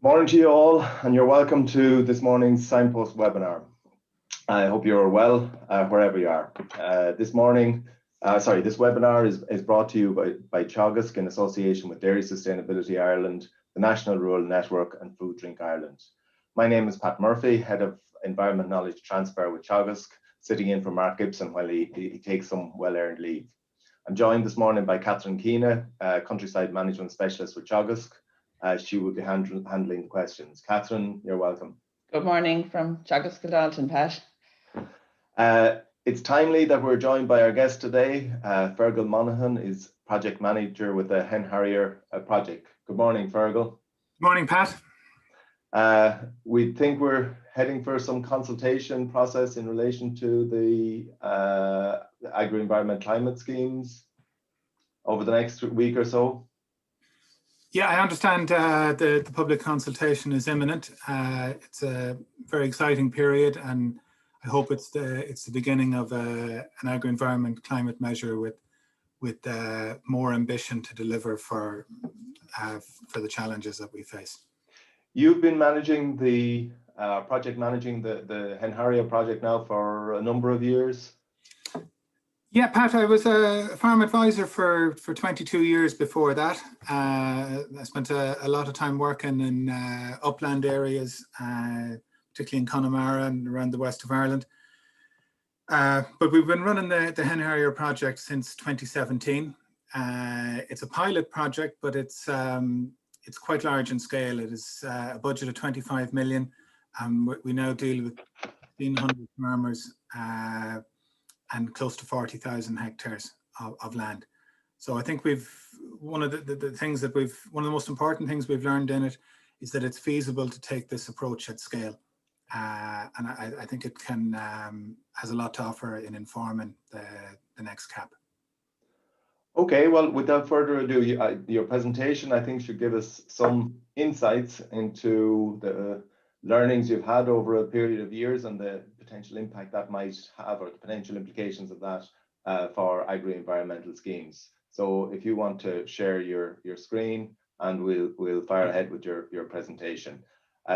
Morning to you all, and you're welcome to this morning's Signpost webinar. I hope you're well wherever you are. This webinar is brought to you by Teagasc in association with Dairy Sustainability Ireland, the National Rural Network and Food Drink Ireland. My name is Pat Murphy, Head of Environment Knowledge Transfer with Teagasc, sitting in for Mark Gibson while he takes some well-earned leave. I'm joined this morning by Catherine Keena, Countryside Management Specialist with Teagasc. She will be handling the questions. Catherine, you're welcome. Good morning from Teagasc Dalton, Pat. It's timely that we're joined by our guest today. Fergal Monaghan is Project Manager with the Hen Harrier project. Good morning, Fergal. Good morning, Pat. We think we're heading for some consultation process in relation to the agri-environment climate schemes over the next week or so. Yeah, I understand the public consultation is imminent. It's a very exciting period, and I hope it's the beginning of an agri-environment climate measure with more ambition to deliver for the challenges that we face. You've been managing the the Hen Harrier project now for a number of years. Yeah, Pat, I was a farm advisor for 22 years before that. I spent a lot of time working in upland areas, particularly in Connemara and around the west of Ireland. But we've been running the Hen Harrier project since 2017. It's a pilot project, but it's quite large in scale. It is a budget of 25 million. We now deal with 1,500 farmers and close to 40,000 hectares of land. So I think one of the most important things we've learned in it is that it's feasible to take this approach at scale. And I think it has a lot to offer in informing the next CAP. Okay, well, without further ado, your presentation, I think, should give us some insights into the learnings you've had over a period of years and the potential impact that might have, or the potential implications of that for agri-environmental schemes. So if you want to share your screen, and we'll fire ahead with your presentation.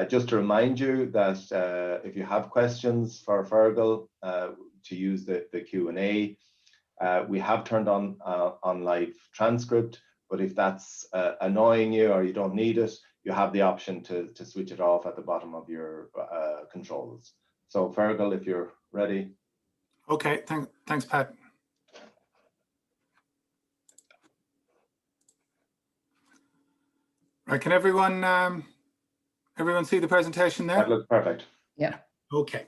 Just to remind you that if you have questions for Fergal, to use the Q&A. We have turned on live transcript, but if that's annoying you or you don't need it, you have the option to switch it off at the bottom of your controls. So Fergal, if you're ready. Okay, thanks, Pat. Right, can everyone see the presentation there? That looks perfect. Yeah. Okay.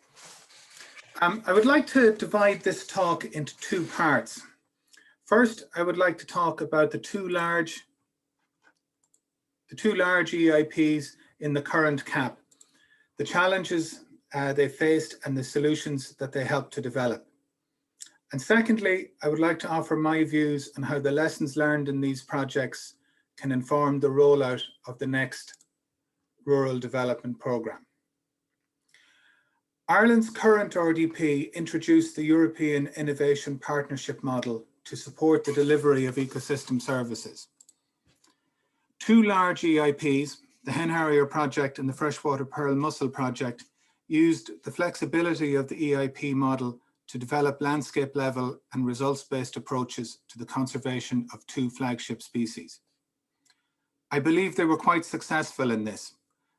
I would like to divide this talk into two parts. First, I would like to talk about the two large EIPs in the current CAP, the challenges they faced and the solutions that they helped to develop. And secondly, I would like to offer my views on how the lessons learned in these projects can inform the rollout of the next Rural Development Programme. Ireland's current RDP introduced the European Innovation Partnership Model to support the delivery of ecosystem services. Two large EIPs, the Hen Harrier project and the Freshwater Pearl Mussel project, used the flexibility of the EIP model to develop landscape level and results-based approaches to the conservation of two flagship species. I believe they were quite successful in this,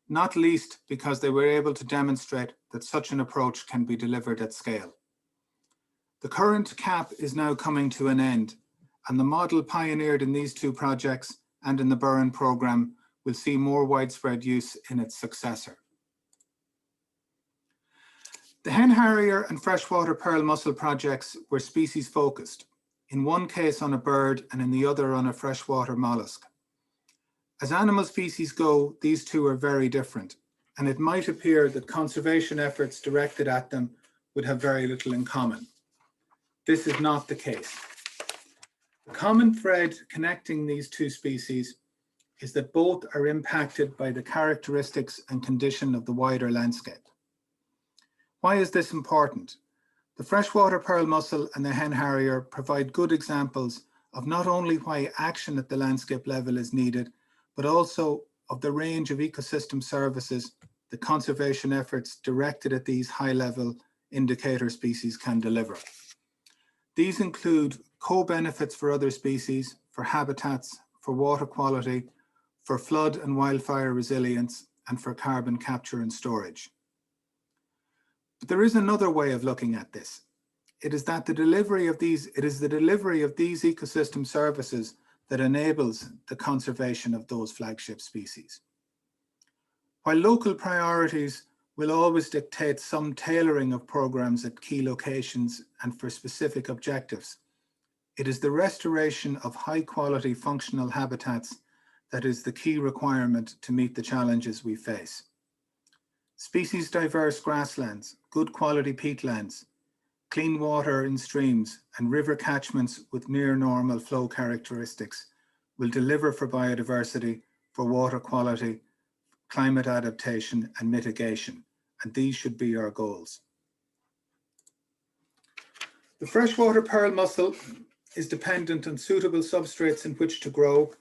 not least because they were able to demonstrate that such an approach can be delivered at scale. The current CAP is now coming to an end, and the model pioneered in these two projects and in the Burren programme will see more widespread use in its successor. The Hen Harrier and Freshwater Pearl Mussel projects were species focused, in one case on a bird and in the other on a freshwater mollusk. As animal species go, these two are very different, and it might appear that conservation efforts directed at them would have very little in common. This is not the case. The common thread connecting these two species is that both are impacted by the characteristics and condition of the wider landscape. Why is this important? The Freshwater Pearl Mussel and the Hen Harrier provide good examples of not only why action at the landscape level is needed, but also of the range of ecosystem services the conservation efforts directed at these high-level indicator species can deliver. These include co-benefits for other species, for habitats, for water quality, for flood and wildfire resilience, and for carbon capture and storage. But there is another way of looking at this. It is the delivery of these ecosystem services that enables the conservation of those flagship species. While local priorities will always dictate some tailoring of programs at key locations and for specific objectives, it is the restoration of high quality functional habitats that is the key requirement to meet the challenges we face. Species diverse grasslands, good quality peatlands, clean water in streams, and river catchments with near normal flow characteristics will deliver for biodiversity, for water quality, climate adaptation and mitigation, and these should be our goals. The freshwater pearl mussel is dependent on suitable substrates in which to grow,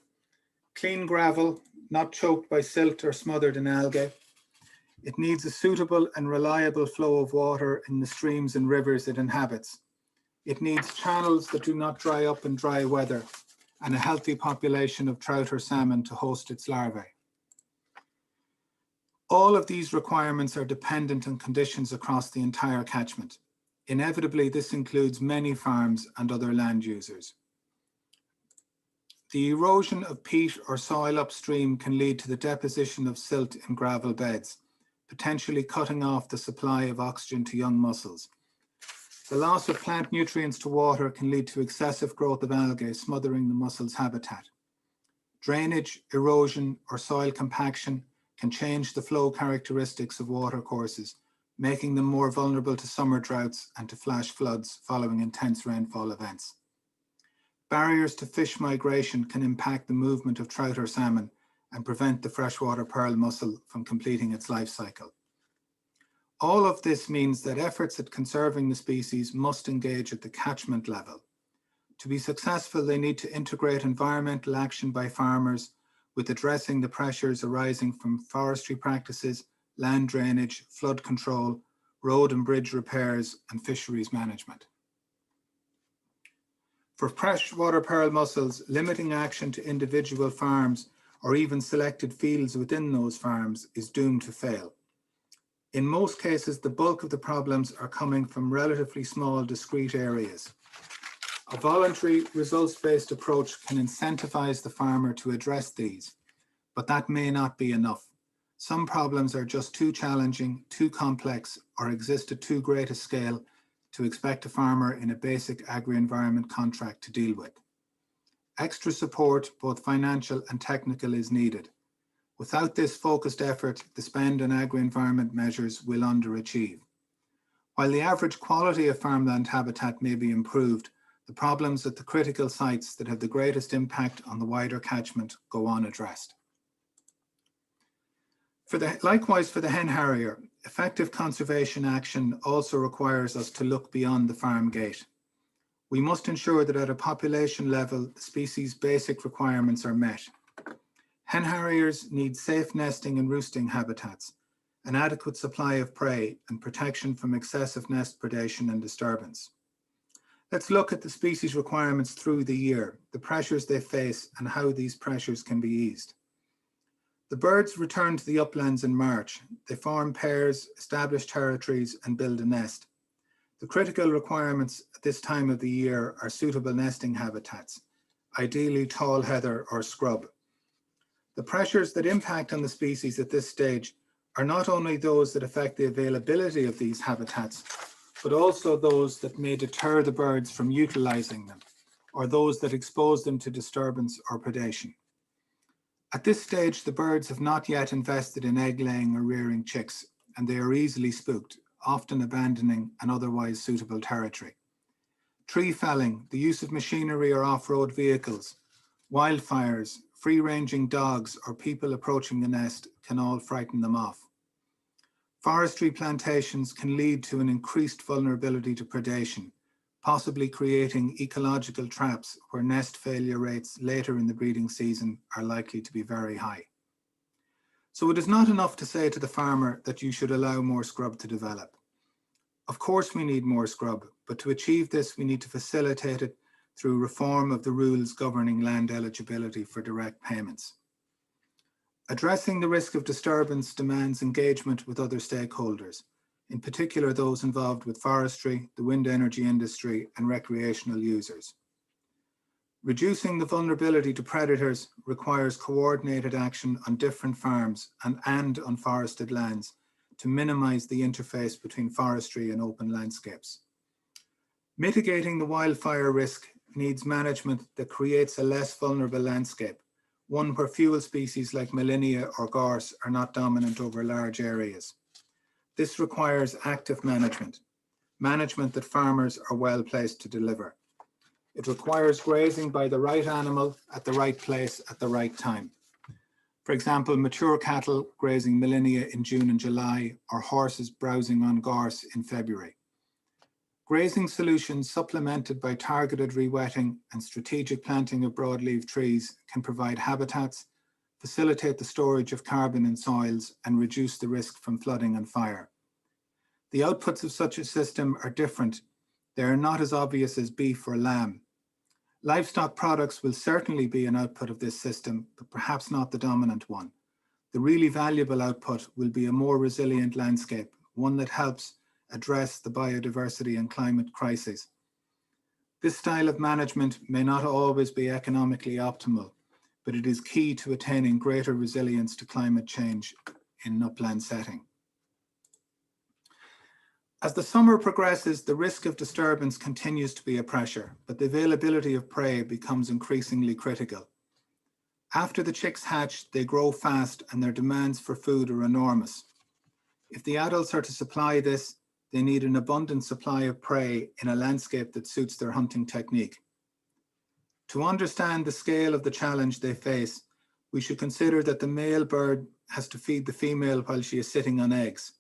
clean gravel, not choked by silt or smothered in algae. It needs a suitable and reliable flow of water in the streams and rivers it inhabits. It needs channels that do not dry up in dry weather, and a healthy population of trout or salmon to host its larvae. All of these requirements are dependent on conditions across the entire catchment. Inevitably, this includes many farms and other land users. The erosion of peat or soil upstream can lead to the deposition of silt in gravel beds, potentially cutting off the supply of oxygen to young mussels. The loss of plant nutrients to water can lead to excessive growth of algae, smothering the mussel's habitat. Drainage, erosion, or soil compaction can change the flow characteristics of watercourses, making them more vulnerable to summer droughts and to flash floods following intense rainfall events. Barriers to fish migration can impact the movement of trout or salmon and prevent the freshwater pearl mussel from completing its life cycle. All of this means that efforts at conserving the species must engage at the catchment level. To be successful, they need to integrate environmental action by farmers with addressing the pressures arising from forestry practices, land drainage, flood control, road and bridge repairs, and fisheries management. For freshwater pearl mussels, limiting action to individual farms or even selected fields within those farms is doomed to fail. In most cases, the bulk of the problems are coming from relatively small, discrete areas. A voluntary, results-based approach can incentivize the farmer to address these, but that may not be enough. Some problems are just too challenging, too complex, or exist at too great a scale to expect a farmer in a basic agri-environment contract to deal with. Extra support, both financial and technical, is needed. Without this focused effort, the spend on agri-environment measures will underachieve. While the average quality of farmland habitat may be improved, the problems at the critical sites that have the greatest impact on the wider catchment go unaddressed. Likewise, for the hen harrier, effective conservation action also requires us to look beyond the farm gate. We must ensure that at a population level, the species' basic requirements are met. Hen harriers need safe nesting and roosting habitats, an adequate supply of prey, and protection from excessive nest predation and disturbance. Let's look at the species' requirements through the year, the pressures they face, and how these pressures can be eased. The birds return to the uplands in March. They form pairs, establish territories, and build a nest. The critical requirements at this time of the year are suitable nesting habitats, ideally tall heather or scrub. The pressures that impact on the species at this stage are not only those that affect the availability of these habitats, but also those that may deter the birds from utilizing them, or those that expose them to disturbance or predation. At this stage, the birds have not yet invested in egg laying or rearing chicks, and they are easily spooked, often abandoning an otherwise suitable territory. Tree felling, the use of machinery or off-road vehicles, wildfires, free-ranging dogs, or people approaching the nest can all frighten them off. Forestry plantations can lead to an increased vulnerability to predation, possibly creating ecological traps where nest failure rates later in the breeding season are likely to be very high. So it is not enough to say to the farmer that you should allow more scrub to develop. Of course we need more scrub, but to achieve this we need to facilitate it through reform of the rules governing land eligibility for direct payments. Addressing the risk of disturbance demands engagement with other stakeholders, in particular those involved with forestry, the wind energy industry, and recreational users. Reducing the vulnerability to predators requires coordinated action on different farms and on forested lands to minimize the interface between forestry and open landscapes. Mitigating the wildfire risk needs management that creates a less vulnerable landscape, one where fuel species like Millennia or gorse are not dominant over large areas. This requires active management that farmers are well placed to deliver. It requires grazing by the right animal at the right place at the right time. For example, mature cattle grazing Millennia in June and July, or horses browsing on gorse in February. Grazing solutions supplemented by targeted rewetting and strategic planting of broadleaf trees can provide habitats, facilitate the storage of carbon in soils, and reduce the risk from flooding and fire. The outputs of such a system are different. They are not as obvious as beef or lamb. Livestock products will certainly be an output of this system, but perhaps not the dominant one. The really valuable output will be a more resilient landscape, one that helps address the biodiversity and climate crises. This style of management may not always be economically optimal, but it is key to attaining greater resilience to climate change in an upland setting. As the summer progresses, the risk of disturbance continues to be a pressure, but the availability of prey becomes increasingly critical. After the chicks hatch, they grow fast and their demands for food are enormous. If the adults are to supply this, they need an abundant supply of prey in a landscape that suits their hunting technique. To understand the scale of the challenge they face, we should consider that the male bird has to feed the female while she is sitting on eggs.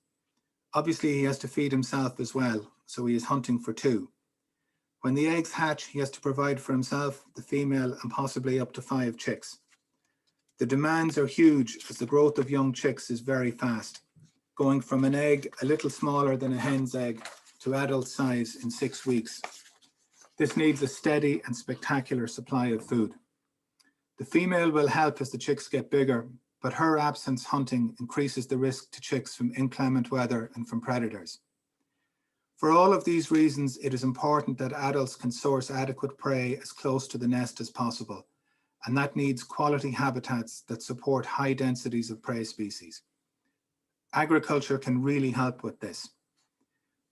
Obviously, he has to feed himself as well, so he is hunting for two. When the eggs hatch, he has to provide for himself, the female, and possibly up to 5 chicks. The demands are huge as the growth of young chicks is very fast, going from an egg a little smaller than a hen's egg to adult size in 6 weeks. This needs a steady and spectacular supply of food. The female will help as the chicks get bigger, but her absence hunting increases the risk to chicks from inclement weather and from predators. For all of these reasons, it is important that adults can source adequate prey as close to the nest as possible, and that needs quality habitats that support high densities of prey species. Agriculture can really help with this.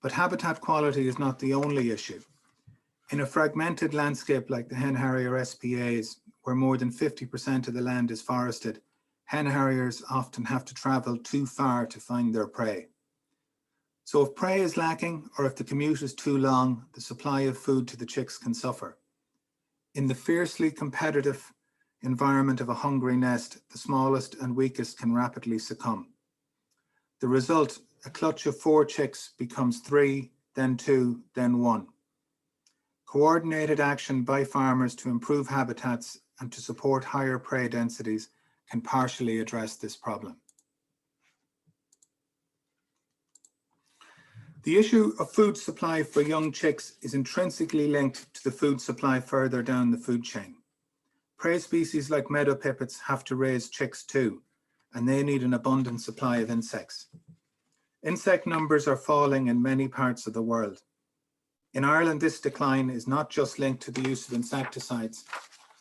But habitat quality is not the only issue. In a fragmented landscape like the Hen Harrier SPAs, where more than 50% of the land is forested, hen harriers often have to travel too far to find their prey. So if prey is lacking or if the commute is too long, the supply of food to the chicks can suffer. In the fiercely competitive environment of a hungry nest, the smallest and weakest can rapidly succumb. The result, a clutch of 4 chicks becomes 3, then 2, then 1. Coordinated action by farmers to improve habitats and to support higher prey densities can partially address this problem. The issue of food supply for young chicks is intrinsically linked to the food supply further down the food chain. Prey species like meadow pipits have to raise chicks too, and they need an abundant supply of insects. Insect numbers are falling in many parts of the world. In Ireland, this decline is not just linked to the use of insecticides,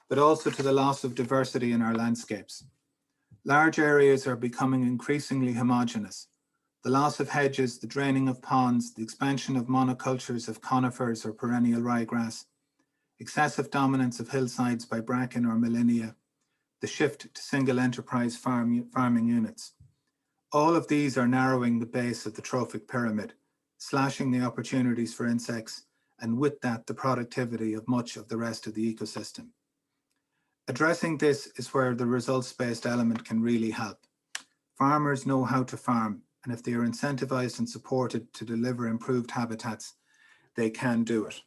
but also to the loss of diversity in our landscapes. Large areas are becoming increasingly homogeneous. The loss of hedges, the draining of ponds, the expansion of monocultures of conifers or perennial ryegrass, excessive dominance of hillsides by bracken or Millennia, the shift to single enterprise farming units. All of these are narrowing the base of the trophic pyramid, slashing the opportunities for insects, and with that, the productivity of much of the rest of the ecosystem. Addressing this is where the results-based element can really help. Farmers know how to farm, and if they are incentivized and supported to deliver improved habitats, they can do it.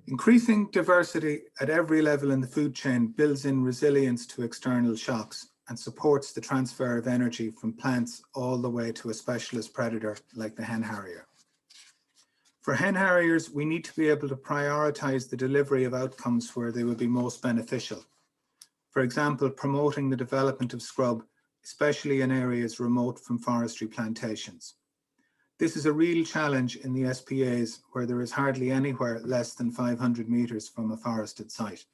Increasing diversity at every level in the food chain builds in resilience to external shocks and supports the transfer of energy from plants all the way to a specialist predator like the hen harrier. For hen harriers, we need to be able to prioritize the delivery of outcomes where they will be most beneficial. For example, promoting the development of scrub, especially in areas remote from forestry plantations. This is a real challenge in the SPAs where there is hardly anywhere less than 500 meters from a forested site.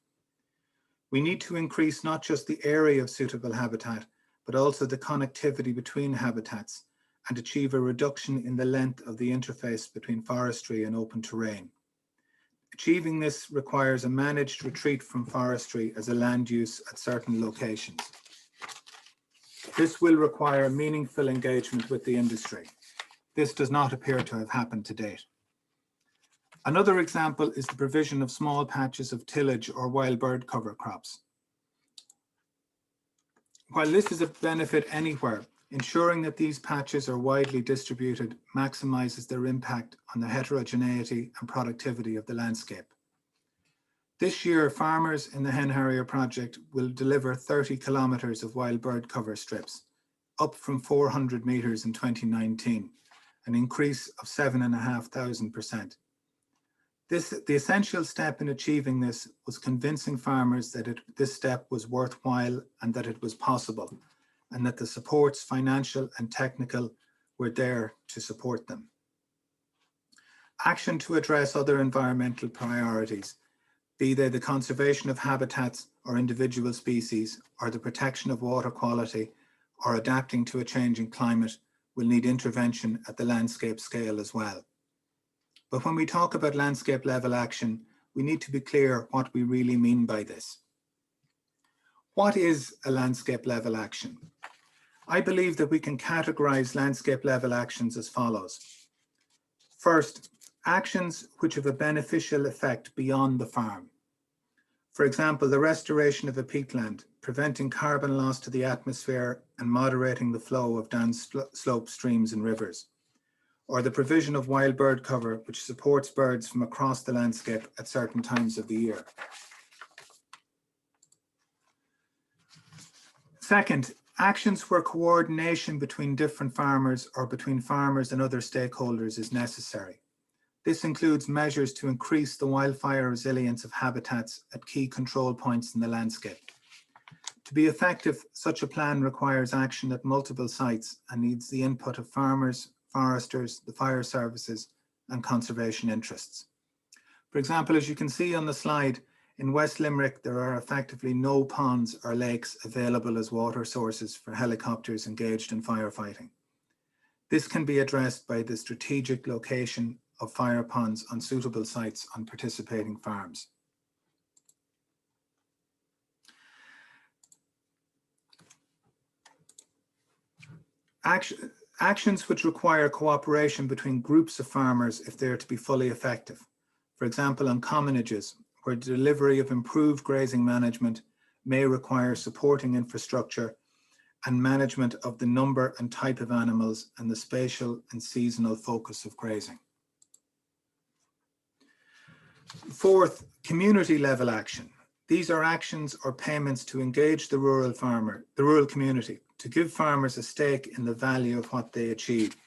We need to increase not just the area of suitable habitat, but also the connectivity between habitats and achieve a reduction in the length of the interface between forestry and open terrain. Achieving this requires a managed retreat from forestry as a land use at certain locations. This will require meaningful engagement with the industry. This does not appear to have happened to date. Another example is the provision of small patches of tillage or wild bird cover crops. While this is a benefit anywhere, ensuring that these patches are widely distributed maximizes their impact on the heterogeneity and productivity of the landscape. This year, farmers in the Hen Harrier project will deliver 30 kilometers of wild bird cover strips, up from 400 meters in 2019, an increase of 7,500%. The essential step in achieving this was convincing farmers that this step was worthwhile and that it was possible, and that the supports, financial and technical, were there to support them. Action to address other environmental priorities, be they the conservation of habitats or individual species, or the protection of water quality, or adapting to a changing climate, will need intervention at the landscape scale as well. But when we talk about landscape level action, we need to be clear what we really mean by this. What is a landscape level action? I believe that we can categorize landscape level actions as follows. First, actions which have a beneficial effect beyond the farm. For example, the restoration of a peatland, preventing carbon loss to the atmosphere and moderating the flow of downslope streams and rivers. Or the provision of wild bird cover, which supports birds from across the landscape at certain times of the year. Second, actions where coordination between different farmers or between farmers and other stakeholders is necessary. This includes measures to increase the wildfire resilience of habitats at key control points in the landscape. To be effective, such a plan requires action at multiple sites and needs the input of farmers, foresters, the fire services, and conservation interests. For example, as you can see on the slide, in West Limerick, there are effectively no ponds or lakes available as water sources for helicopters engaged in firefighting. This can be addressed by the strategic location of fire ponds on suitable sites on participating farms. Actions which require cooperation between groups of farmers if they are to be fully effective. For example, on commonages, where delivery of improved grazing management may require supporting infrastructure and management of the number and type of animals and the spatial and seasonal focus of grazing. Fourth, community level action. These are actions or payments to engage the rural community, to give farmers a stake in the value of what they achieve.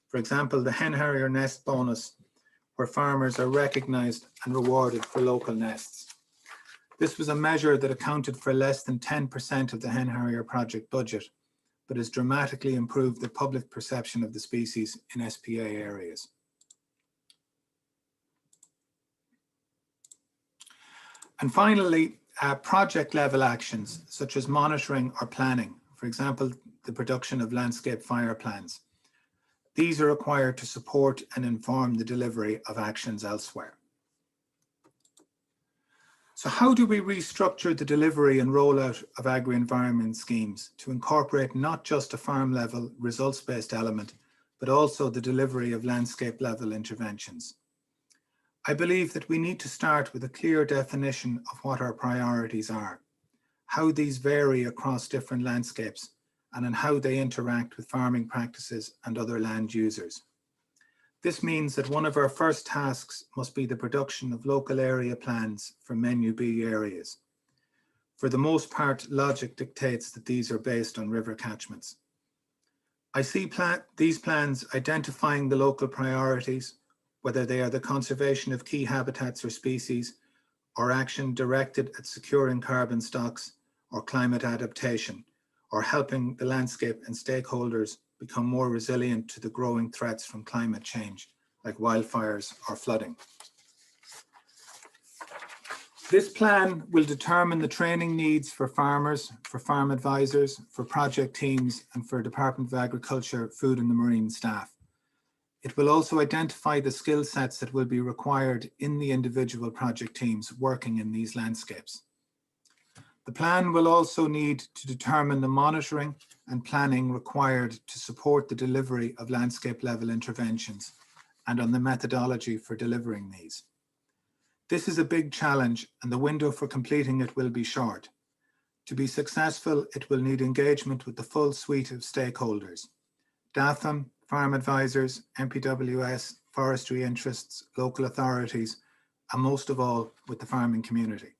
For example, the Hen Harrier nest bonus, where farmers are recognized and rewarded for local nests. This was a measure that accounted for less than 10% of the Hen Harrier project budget, but has dramatically improved the public perception of the species in SPA areas. And finally, project level actions such as monitoring or planning, for example, the production of landscape fire plans. These are required to support and inform the delivery of actions elsewhere. So how do we restructure the delivery and rollout of agri-environment schemes to incorporate not just a farm level results-based element, but also the delivery of landscape level interventions? I believe that we need to start with a clear definition of what our priorities are, how these vary across different landscapes, and on how they interact with farming practices and other land users. This means that one of our first tasks must be the production of local area plans for Menu B areas. For the most part, logic dictates that these are based on river catchments. I see these plans identifying the local priorities, whether they are the conservation of key habitats or species, or action directed at securing carbon stocks or climate adaptation, or helping the landscape and stakeholders become more resilient to the growing threats from climate change, like wildfires or flooding. This plan will determine the training needs for farmers, for farm advisors, for project teams, and for Department of Agriculture, Food and the Marine staff. It will also identify the skill sets that will be required in the individual project teams working in these landscapes. The plan will also need to determine the monitoring and planning required to support the delivery of landscape level interventions and on the methodology for delivering these. This is a big challenge and the window for completing it will be short. To be successful, it will need engagement with the full suite of stakeholders: DAFM, farm advisors, MPWS, forestry interests, local authorities, and most of all, with the farming community.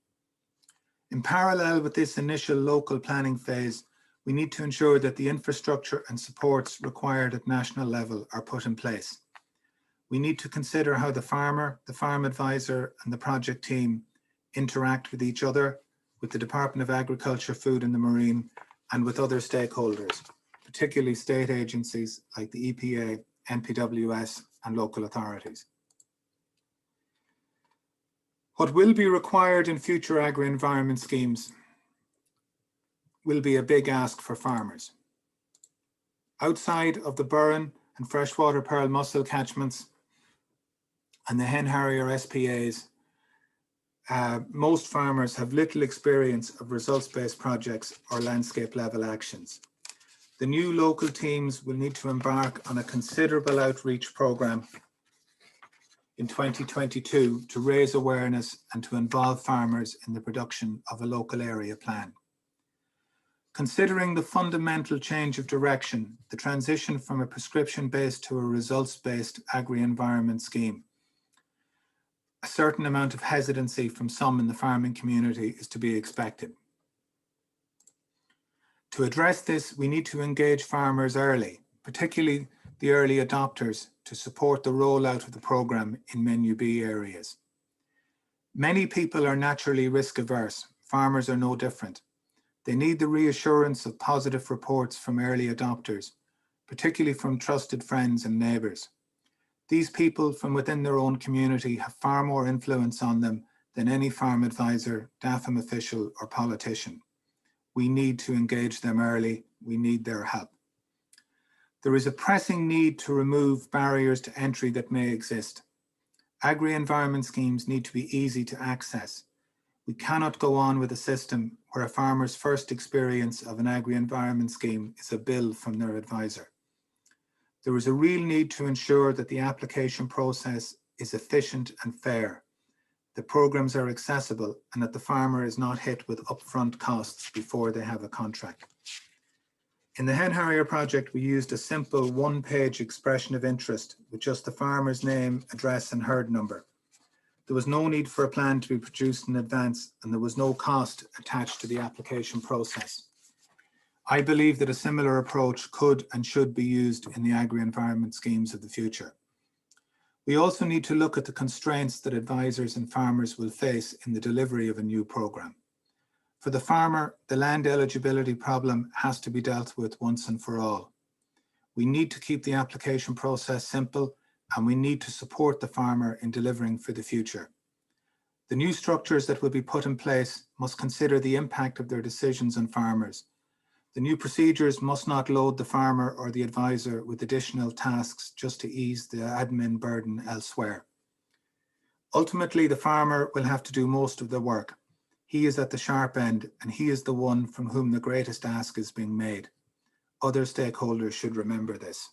In parallel with this initial local planning phase, we need to ensure that the infrastructure and supports required at national level are put in place. We need to consider how the farmer, the farm advisor, and the project team interact with each other, with the Department of Agriculture, Food and the Marine, and with other stakeholders, particularly state agencies like the EPA, MPWS, and local authorities. What will be required in future agri-environment schemes will be a big ask for farmers. Outside of the Burren and freshwater pearl mussel catchments and the Hen Harrier SPAs, most farmers have little experience of results-based projects or landscape level actions. The new local teams will need to embark on a considerable outreach program in 2022 to raise awareness and to involve farmers in the production of a local area plan. Considering the fundamental change of direction, the transition from a prescription-based to a results-based agri-environment scheme, a certain amount of hesitancy from some in the farming community is to be expected. To address this, we need to engage farmers early, particularly the early adopters, to support the rollout of the program in Menu B areas. Many people are naturally risk averse. Farmers are no different. They need the reassurance of positive reports from early adopters, particularly from trusted friends and neighbours. These people from within their own community have far more influence on them than any farm advisor, DAFM official or politician. We need to engage them early. We need their help. There is a pressing need to remove barriers to entry that may exist. Agri-environment schemes need to be easy to access. We cannot go on with a system where a farmer's first experience of an agri-environment scheme is a bill from their advisor. There is a real need to ensure that the application process is efficient and fair, the programs are accessible, and that the farmer is not hit with upfront costs before they have a contract. In the Hen Harrier project, we used a simple one-page expression of interest with just the farmer's name, address, and herd number. There was no need for a plan to be produced in advance, and there was no cost attached to the application process. I believe that a similar approach could and should be used in the agri-environment schemes of the future. We also need to look at the constraints that advisors and farmers will face in the delivery of a new program. For the farmer, the land eligibility problem has to be dealt with once and for all. We need to keep the application process simple, and we need to support the farmer in delivering for the future. The new structures that will be put in place must consider the impact of their decisions on farmers. The new procedures must not load the farmer or the advisor with additional tasks just to ease the admin burden elsewhere. Ultimately, the farmer will have to do most of the work. He is at the sharp end, and he is the one from whom the greatest ask is being made. Other stakeholders should remember this.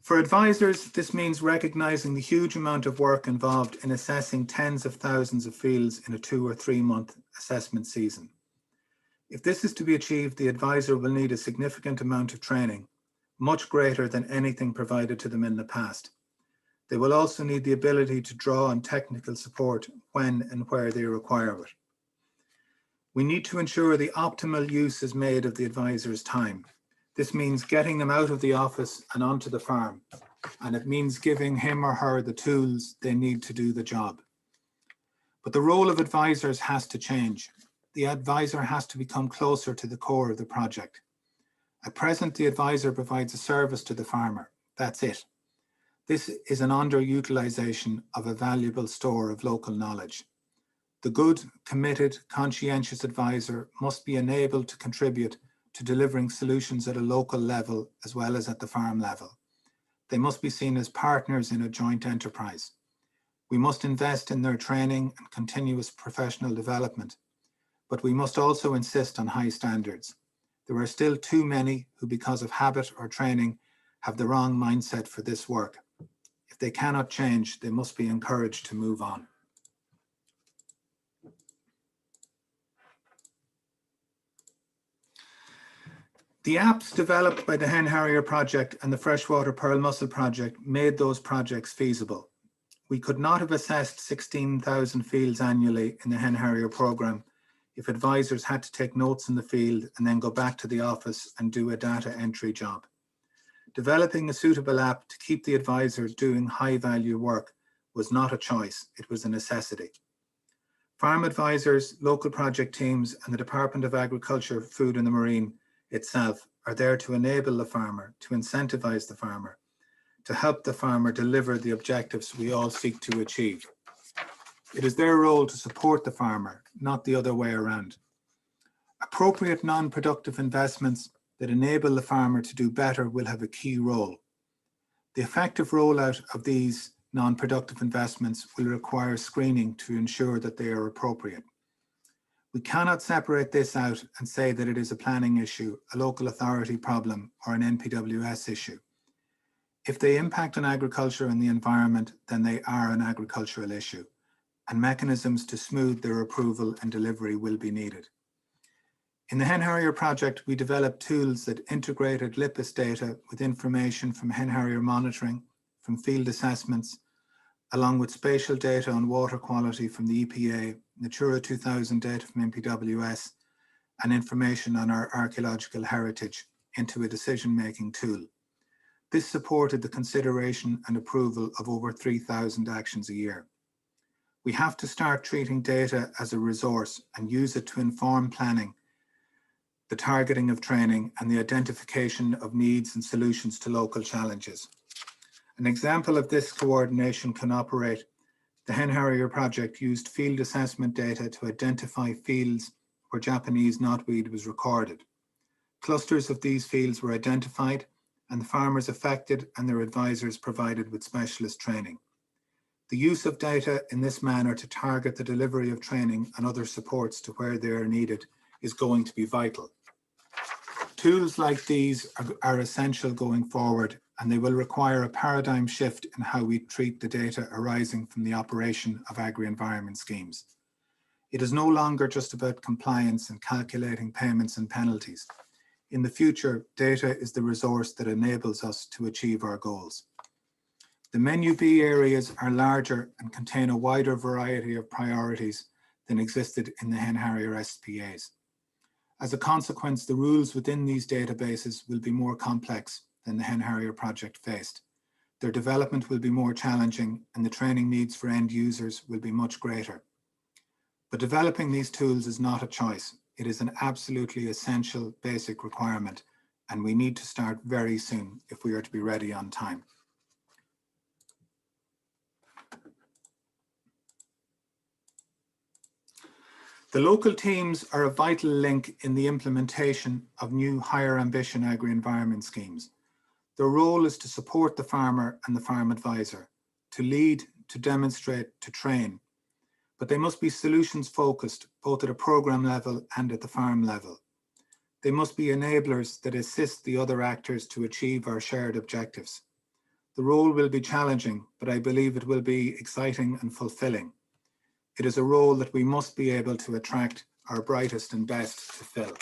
For advisors, this means recognizing the huge amount of work involved in assessing tens of thousands of fields in a 2 or 3 month assessment season. If this is to be achieved, the advisor will need a significant amount of training, much greater than anything provided to them in the past. They will also need the ability to draw on technical support when and where they require it. We need to ensure the optimal use is made of the advisor's time. This means getting them out of the office and onto the farm, and it means giving him or her the tools they need to do the job. But the role of advisors has to change. The advisor has to become closer to the core of the project. At present, the advisor provides a service to the farmer. That's it. This is an underutilization of a valuable store of local knowledge. The good, committed, conscientious advisor must be enabled to contribute to delivering solutions at a local level as well as at the farm level. They must be seen as partners in a joint enterprise. We must invest in their training and continuous professional development, but we must also insist on high standards. There are still too many who, because of habit or training, have the wrong mindset for this work. If they cannot change, they must be encouraged to move on. The apps developed by the Hen Harrier project and the Freshwater Pearl Mussel project made those projects feasible. We could not have assessed 16,000 fields annually in the Hen Harrier program if advisors had to take notes in the field and then go back to the office and do a data entry job. Developing a suitable app to keep the advisors doing high value work was not a choice, it was a necessity. Farm advisors, local project teams, and the Department of Agriculture, Food and the Marine itself are there to enable the farmer, to incentivize the farmer, to help the farmer deliver the objectives we all seek to achieve. It is their role to support the farmer, not the other way around. Appropriate non-productive investments that enable the farmer to do better will have a key role. The effective rollout of these non-productive investments will require screening to ensure that they are appropriate. We cannot separate this out and say that it is a planning issue, a local authority problem, or an NPWS issue. If they impact on agriculture and the environment, then they are an agricultural issue, and mechanisms to smooth their approval and delivery will be needed. In the Hen Harrier project, we developed tools that integrated LIPIS data with information from Hen Harrier monitoring, from field assessments, along with spatial data on water quality from the EPA, Natura 2000 data from NPWS, and information on our archaeological heritage into a decision-making tool. This supported the consideration and approval of over 3,000 actions a year. We have to start treating data as a resource and use it to inform planning, the targeting of training, and the identification of needs and solutions to local challenges. An example of this coordination can operate. The Hen Harrier project used field assessment data to identify fields where Japanese knotweed was recorded. Clusters of these fields were identified, and the farmers affected and their advisors provided with specialist training. The use of data in this manner to target the delivery of training and other supports to where they are needed is going to be vital. Tools like these are essential going forward, and they will require a paradigm shift in how we treat the data arising from the operation of agri-environment schemes. It is no longer just about compliance and calculating payments and penalties. In the future, data is the resource that enables us to achieve our goals. The Menu B areas are larger and contain a wider variety of priorities than existed in the Hen Harrier SPAs. As a consequence, the rules within these databases will be more complex than the Hen Harrier project faced. Their development will be more challenging, and the training needs for end users will be much greater. But developing these tools is not a choice. It is an absolutely essential basic requirement, and we need to start very soon if we are to be ready on time. The local teams are a vital link in the implementation of new higher ambition agri-environment schemes. Their role is to support the farmer and the farm advisor, to lead, to demonstrate, to train. But they must be solutions focused, both at a program level and at the farm level. They must be enablers that assist the other actors to achieve our shared objectives. The role will be challenging, but I believe it will be exciting and fulfilling. It is a role that we must be able to attract our brightest and best to fill.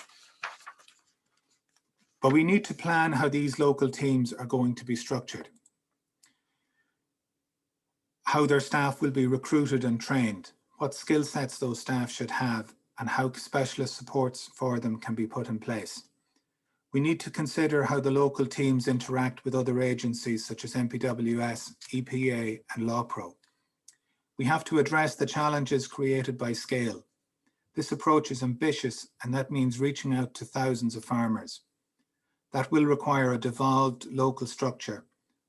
But we need to plan how these local teams are going to be structured. how their staff will be recruited and trained, what skill sets those staff should have, and how specialist supports for them can be put in place. We need to consider how the local teams interact with other agencies such as MPWS, EPA, and LawPro. We have to address the challenges created by scale. This approach is ambitious, and that means reaching out to thousands of farmers. That will require a devolved local structure,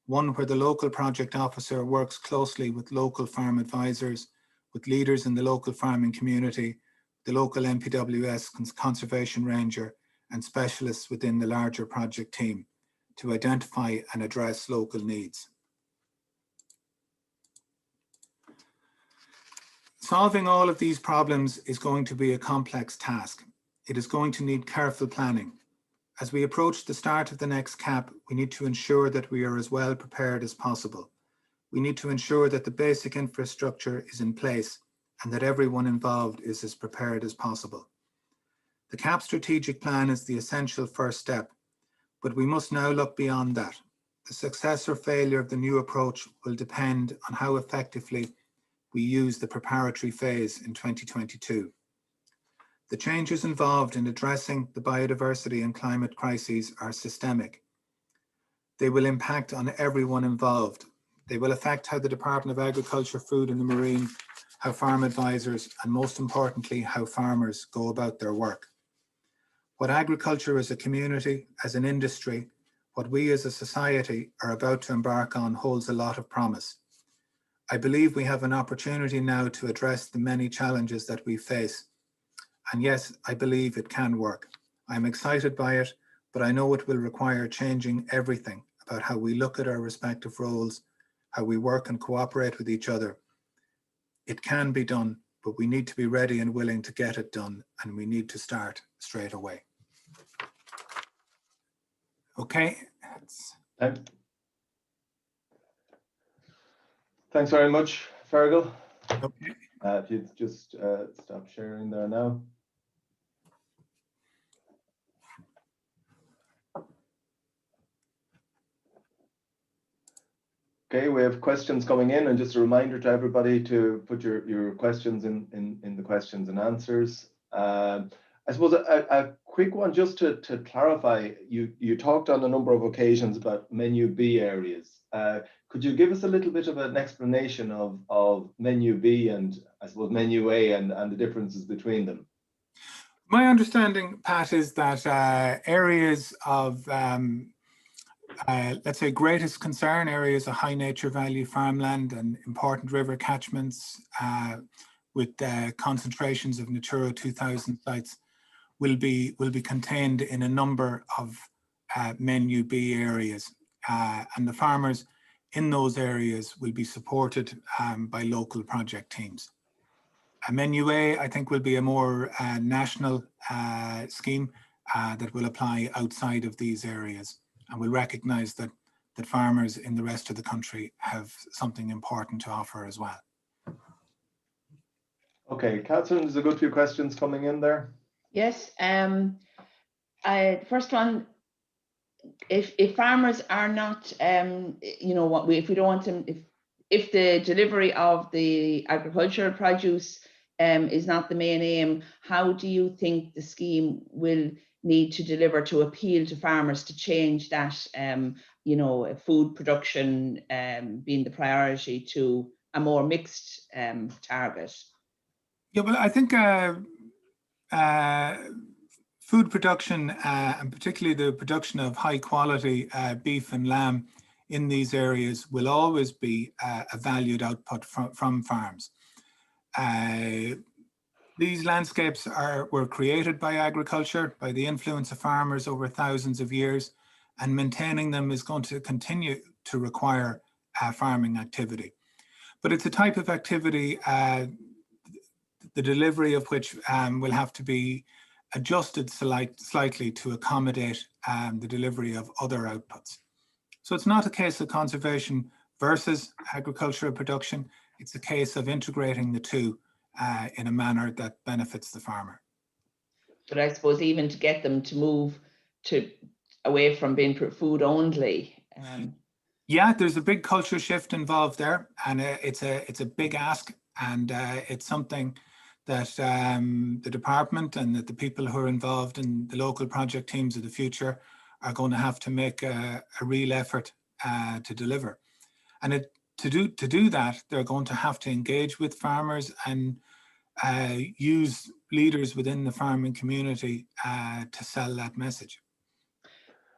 one where the local project officer works closely with local farm advisors, with leaders in the local farming community, the local MPWS conservation ranger, and specialists within the larger project team to identify and address local needs. Solving all of these problems is going to be a complex task. It is going to need careful planning. As we approach the start of the next CAP, we need to ensure that we are as well prepared as possible. We need to ensure that the basic infrastructure is in place and that everyone involved is as prepared as possible. The CAP strategic plan is the essential first step, but we must now look beyond that. The success or failure of the new approach will depend on how effectively we use the preparatory phase in 2022. The changes involved in addressing the biodiversity and climate crises are systemic. They will impact on everyone involved. They will affect how the Department of Agriculture, Food and the Marine, how farm advisors, and most importantly, how farmers go about their work. What agriculture as a community, as an industry, what we as a society are about to embark on holds a lot of promise. I believe we have an opportunity now to address the many challenges that we face. And yes, I believe it can work. I'm excited by it, but I know it will require changing everything about how we look at our respective roles, how we work and cooperate with each other. It can be done, but we need to be ready and willing to get it done, and we need to start straight away. Okay. Thanks very much, Fergal. Okay. If you'd just stop sharing there now. Okay, we have questions coming in, and just a reminder to everybody to put your questions in the questions and answers. I suppose a quick one just to clarify, you talked on a number of occasions about Menu B areas. Could you give us a little bit of an explanation of Menu B and I suppose Menu A and the differences between them? My understanding, Pat, is that areas of let's say greatest concern, areas of high nature value farmland and important river catchments with concentrations of Natura 2000 sites will be contained in a number of Menu B areas, and the farmers in those areas will be supported by local project teams. Menu A, I think, will be a more national scheme that will apply outside of these areas, and will recognise that farmers in the rest of the country have something important to offer as well. Okay, Catherine, there's a good few questions coming in there. Yes. First one, if farmers are not, you know, if we don't want them, if the delivery of the agricultural produce is not the main aim, how do you think the scheme will need to deliver to appeal to farmers to change that, you know, food production being the priority to a more mixed target? Yeah, well, I think food production, and particularly the production of high quality beef and lamb in these areas will always be a valued output from farms. These landscapes were created by agriculture, by the influence of farmers over thousands of years, and maintaining them is going to continue to require farming activity. But it's a type of activity the delivery of which will have to be adjusted slightly to accommodate the delivery of other outputs. So it's not a case of conservation versus agricultural production. It's a case of integrating the two in a manner that benefits the farmer. But I suppose even to get them to move away from being food only, Yeah, there's a big culture shift involved there, and it's a big ask, and it's something that the department and that the people who are involved in the local project teams of the future are going to have to make a real effort to deliver. And to do that, they're going to have to engage with farmers and use leaders within the farming community to sell that message.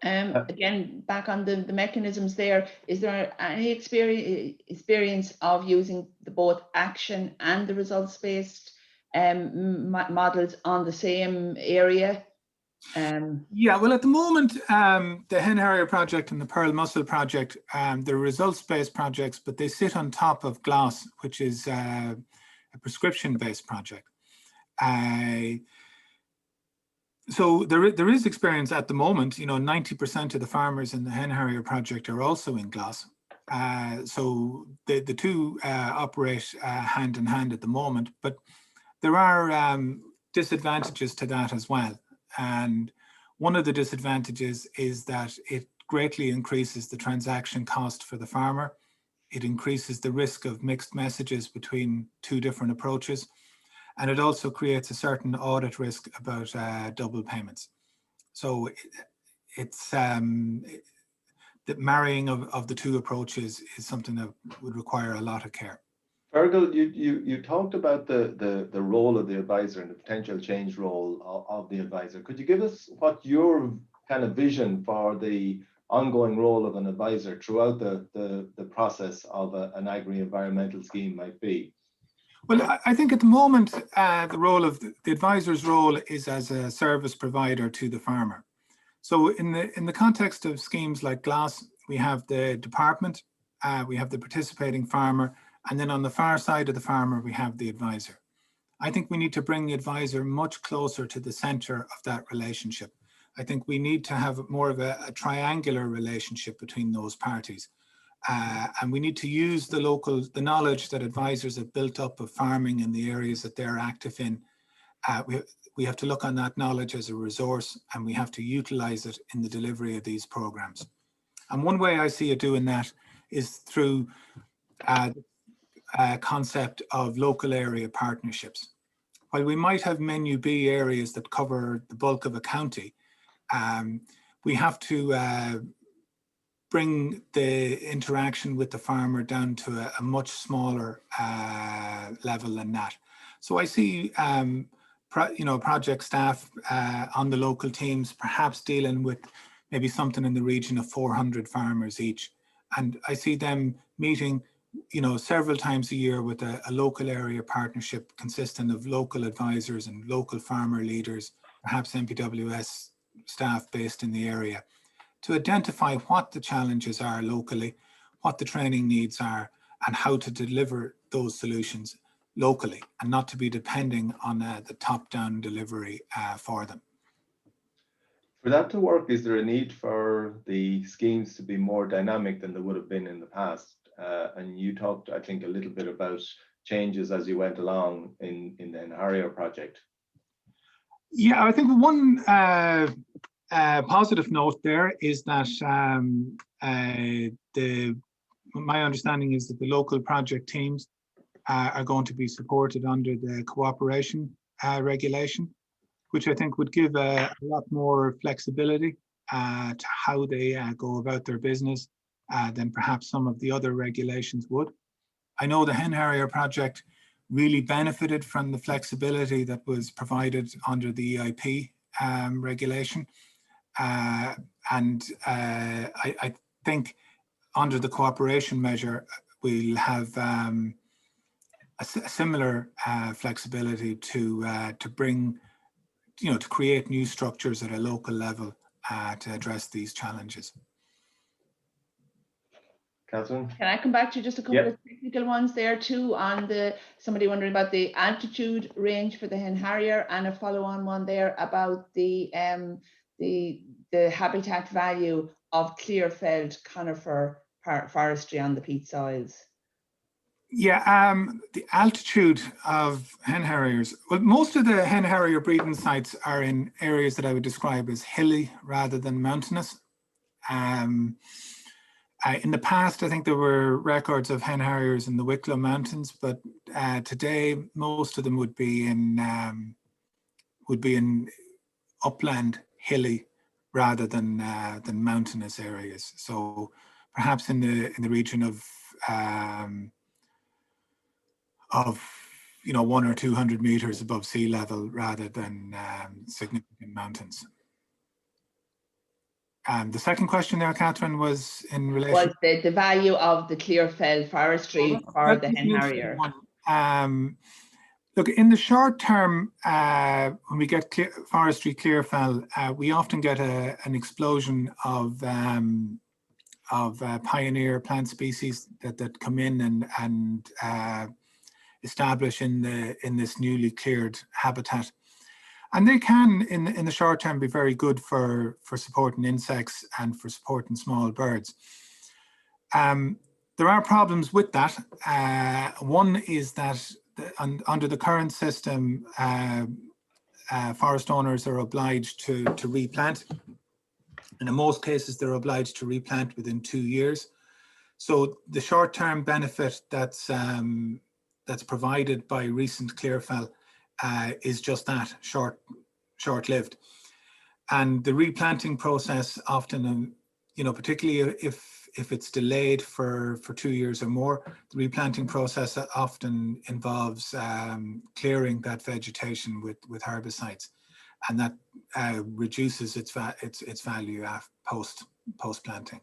Again, back on the mechanisms there, is there any experience of using the both action and the results-based models on the same area? Yeah, well, at the moment, the Hen Harrier project and the Pearl Mussel project, they're results-based projects, but they sit on top of GLAS, which is a prescription-based project. So there is experience at the moment. 90% of the farmers in the Hen Harrier project are also in GLAS. So the two operate hand in hand at the moment, but there are disadvantages to that as well. And one of the disadvantages is that it greatly increases the transaction cost for the farmer. It increases the risk of mixed messages between two different approaches. And it also creates a certain audit risk about double payments. So it's the marrying of the two approaches is something that would require a lot of care. Fergal, you talked about the role of the advisor and the potential change role of the advisor. Could you give us what your kind of vision for the ongoing role of an advisor throughout the process of an agri-environmental scheme might be? Well, I think at the moment, the role of the advisor's role is as a service provider to the farmer. So in the context of schemes like GLAS, we have the department, we have the participating farmer, and then on the far side of the farmer, we have the advisor. I think we need to bring the advisor much closer to the center of that relationship. I think we need to have more of a triangular relationship between those parties. And we need to use the knowledge that advisors have built up of farming in the areas that they're active in. We have to look on that knowledge as a resource, and we have to utilize it in the delivery of these programs. And one way I see it doing that is through a concept of local area partnerships. While we might have menu B areas that cover the bulk of a county, we have to bring the interaction with the farmer down to a much smaller level than that. So I see, project staff on the local teams perhaps dealing with maybe something in the region of 400 farmers each. And I see them meeting, several times a year with a local area partnership consisting of local advisors and local farmer leaders, perhaps MPWS staff based in the area, to identify what the challenges are locally, what the training needs are, and how to deliver those solutions locally, and not to be depending on the top-down delivery for them. For that to work, is there a need for the schemes to be more dynamic than they would have been in the past? And you talked, I think, a little bit about changes as you went along in the Hen Harrier project. Yeah, I think one positive note there is that my understanding is that the local project teams are going to be supported under the cooperation regulation, which I think would give a lot more flexibility to how they go about their business than perhaps some of the other regulations would. I know the Hen Harrier project really benefited from the flexibility that was provided under the EIP regulation. And I think under the cooperation measure, we'll have a similar flexibility to bring, to create new structures at a local level to address these challenges. Catherine? Can I come back to just a couple of technical ones there too, on somebody wondering about the altitude range for the Hen Harrier, and a follow-on one there about the habitat value of clear-felled conifer forestry on the peat soils. Yeah, the altitude of Hen Harriers, well, most of the Hen Harrier breeding sites are in areas that I would describe as hilly rather than mountainous. In the past, I think there were records of hen harriers in the Wicklow Mountains, but today most of them would be in upland, hilly, rather than mountainous areas. So perhaps in the region of 100 or 200 meters above sea level, rather than significant mountains. The second question there, Catherine, was in relation. Was the value of the clear fell forestry for the hen harrier? Look, in the short term, when we get forestry clear fell, we often get an explosion of pioneer plant species that come in and establish in this newly cleared habitat. And they can, in the short term, be very good for supporting insects and for supporting small birds. There are problems with that. One is that under the current system, forest owners are obliged to replant. And in most cases, they're obliged to replant within 2 years. So the short-term benefit that's provided by recent clearfell is just that, short-lived. And the replanting process often, particularly if it's delayed for 2 years or more, the replanting process often involves clearing that vegetation with herbicides, and that reduces its value post-planting.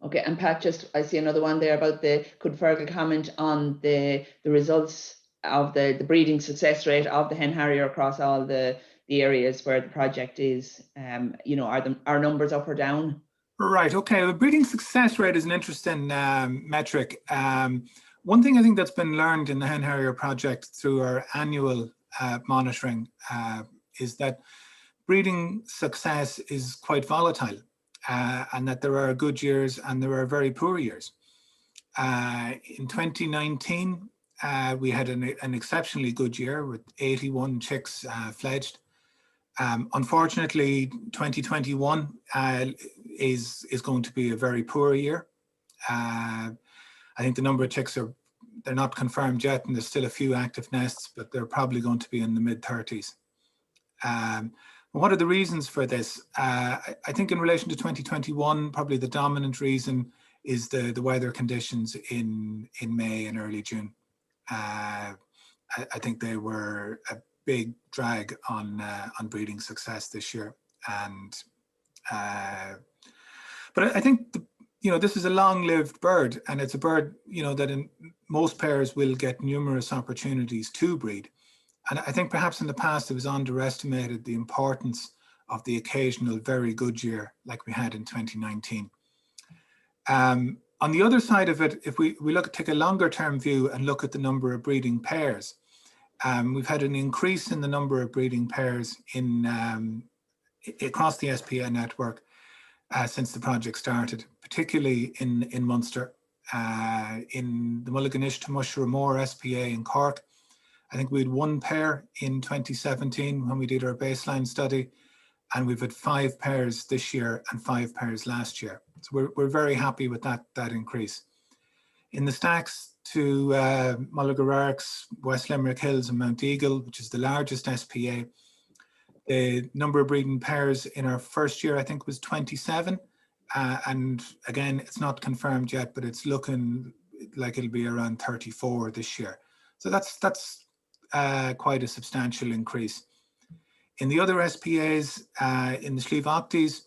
Okay, and Pat, I see another one there about could Fergal comment on the results of the breeding success rate of the hen harrier across all the areas where the project is? Are numbers up or down? Right, okay. The breeding success rate is an interesting metric. One thing I think that's been learned in the hen harrier project through our annual monitoring is that breeding success is quite volatile, and that there are good years and there are very poor years. In 2019, we had an exceptionally good year with 81 chicks fledged. Unfortunately, 2021 is going to be a very poor year. I think the number of chicks they're not confirmed yet, and there's still a few active nests, but they're probably going to be in the mid-30s. What are the reasons for this? I think in relation to 2021, probably the dominant reason is the weather conditions in May and early June. I think they were a big drag on breeding success this year, but I think this is a long-lived bird, and it's a bird that in most pairs will get numerous opportunities to breed. And I think perhaps in the past it was underestimated the importance of the occasional very good year like we had in 2019. On the other side of it, if we take a longer term view and look at the number of breeding pairs, we've had an increase in the number of breeding pairs across the SPA network since the project started, particularly in Munster, in the Mulliganish to Mushramore SPA in Cork. I think we had 1 pair in 2017 when we did our baseline study, and we've had 5 pairs this year and 5 pairs last year. So we're very happy with that increase. In the stacks to Mulligararks, West Limerick Hills and Mount Eagle, which is the largest SPA, the number of breeding pairs in our first year, I think, was 27. And again, it's not confirmed yet, but it's looking like it'll be around 34 this year. So that's quite a substantial increase. In the other SPAs, in the Slieve Octies,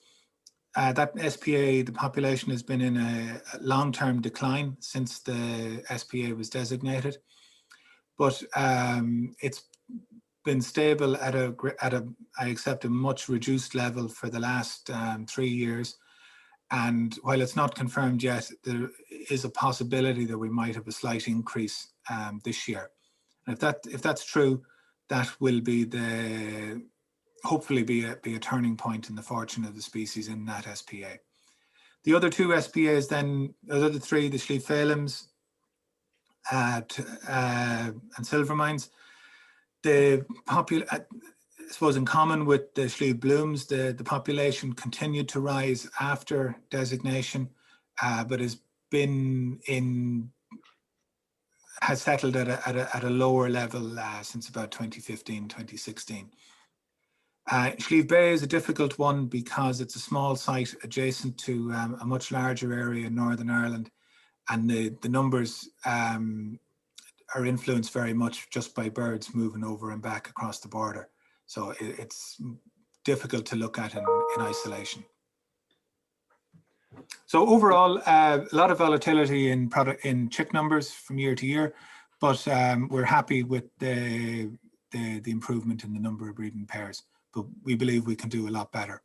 that SPA, the population has been in a long-term decline since the SPA was designated, but it's been stable at I accept, a much reduced level for the last 3 years. And while it's not confirmed yet, there is a possibility that we might have a slight increase this year. And if that's true, that will be hopefully be a turning point in the fortune of the species in that SPA. The other 2 SPAs then, the other 3, the Slieve Phalums and Silvermines, I suppose in common with the Slieve Blooms, the population continued to rise after designation, but has settled at a lower level since about 2015, 2016. Slieve Bay is a difficult one because it's a small site adjacent to a much larger area in Northern Ireland, and the numbers are influenced very much just by birds moving over and back across the border. So it's difficult to look at in isolation. So overall, a lot of volatility in chick numbers from year to year, but we're happy with the improvement in the number of breeding pairs. But we believe we can do a lot better.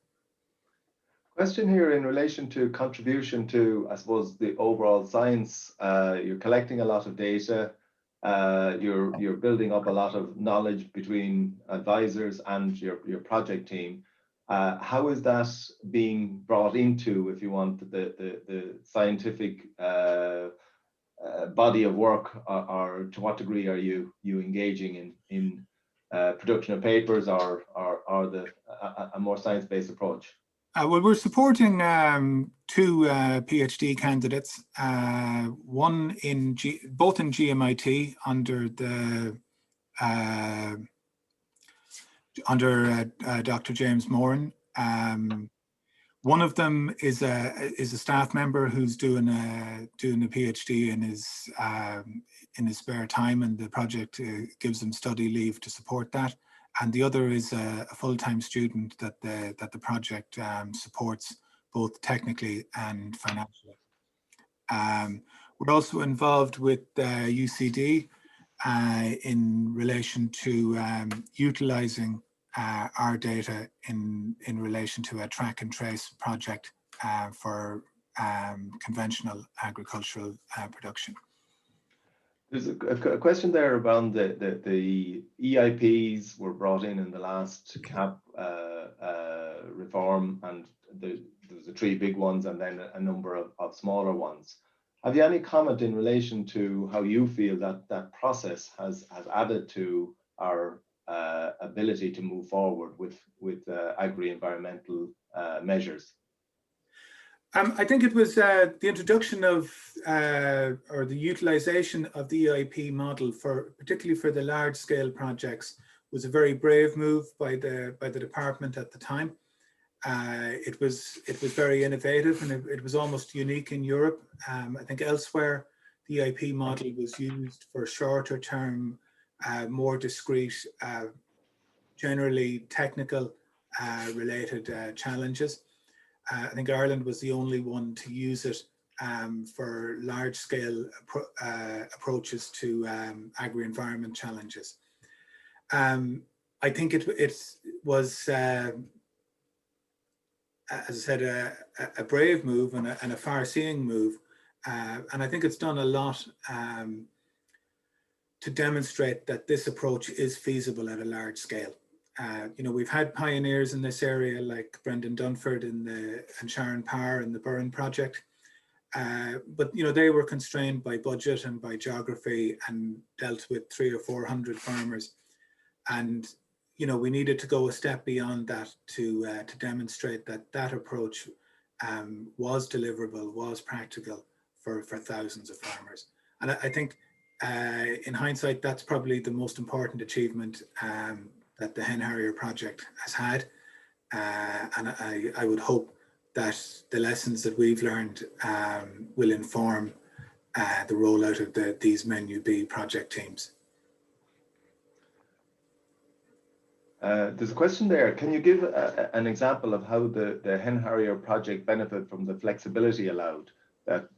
Question here in relation to contribution to, I suppose, the overall science. You're collecting a lot of data. You're building up a lot of knowledge between advisors and your project team. How is that being brought into, if you want, the scientific body of work, or to what degree are you engaging in production of papers or a more science-based approach? Well, we're supporting two PhD candidates, one both in GMIT under Dr. James Moran. One of them is a staff member who's doing a PhD in his spare time, and the project gives them study leave to support that. And the other is a full-time student that the project supports both technically and financially. We're also involved with UCD in relation to utilising our data in relation to a track and trace project for conventional agricultural production. There's a question there around the EIPs were brought in the last CAP reform, and there was the 3 big ones and then a number of smaller ones. Have you any comment in relation to how you feel that process has added to our ability to move forward with agri-environmental measures? I think it was the introduction of or the utilization of the EIP model particularly for the large scale projects was a very brave move by the department at the time. It was very innovative, and it was almost unique in Europe. I think elsewhere the EIP model was used for shorter term, more discrete, generally technical related challenges. I think Ireland was the only one to use it for large-scale approaches to agri-environment challenges. I think it was, as I said, a brave move and a far-seeing move, and I think it's done a lot to demonstrate that this approach is feasible at a large scale. We've had pioneers in this area like Brendan Dunford and Sharon Parr in the Burren project, but they were constrained by budget and by geography and dealt with 300 or 400 farmers, and we needed to go a step beyond that to demonstrate that approach was deliverable, was practical for thousands of farmers. And I think in hindsight, that's probably the most important achievement that the Hen Harrier project has had, and I would hope that the lessons that we've learned will inform the rollout of these Menu B project teams. There's a question there. Can you give an example of how the Hen Harrier project benefit from the flexibility allowed, that